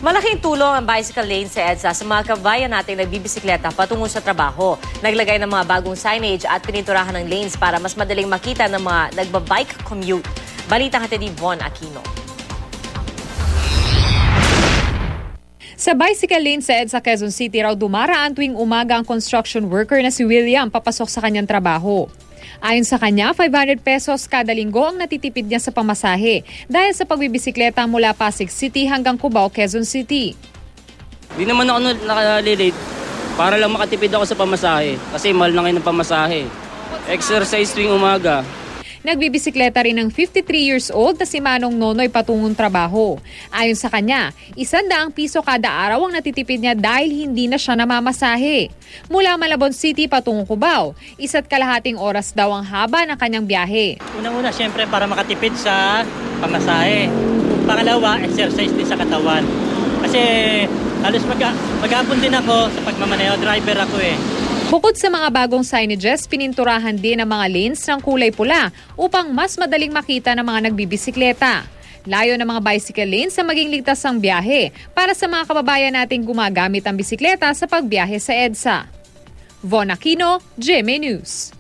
Malaking tulong ang bicycle lane sa EDSA sa mga kabayan nating nagbibisikleta patungo sa trabaho. Naglagay ng mga bagong signage at pininturahan ng lanes para mas madaling makita ng mga nagbabike commute. Balita hatid ni Von Aquino. Sa bicycle lane sa EDSA Quezon City raw dumaraan tuwing umaga ang construction worker na si William papasok sa kanyang trabaho. Ayon sa kanya, 500 pesos kada linggo ang natitipid niya sa pamasahe dahil sa pagbibisikleta mula Pasig City hanggang Cubao, Quezon City. Di naman ako nakalilate para lang makatipid ako sa pamasahe kasi mahal na ngayon ng pamasahe. Exercise tuwing umaga. Nagbibisikleta rin ng 53 years old na si Manong Nonoy patungong trabaho. Ayon sa kanya, 100 piso kada araw ang natitipid niya dahil hindi na siya namamasahe. Mula Malabon City patungong Cubao, 1.5 oras daw ang haba ng kanyang biyahe. Unang-una, siyempre para makatipid sa pamasahe. Pangalawa, exercise din sa katawan. Kasi halos maghapon din ako sa pagmamaneho, driver ako eh. Bukod sa mga bagong signages, pininturahan din ang mga lanes ng kulay pula upang mas madaling makita ng mga nagbibisikleta. Layo ng mga bicycle lanes sa maging ligtas ang biyahe para sa mga kababayan nating gumagamit ang bisikleta sa pagbiyahe sa EDSA. Von Aquino, GMA News.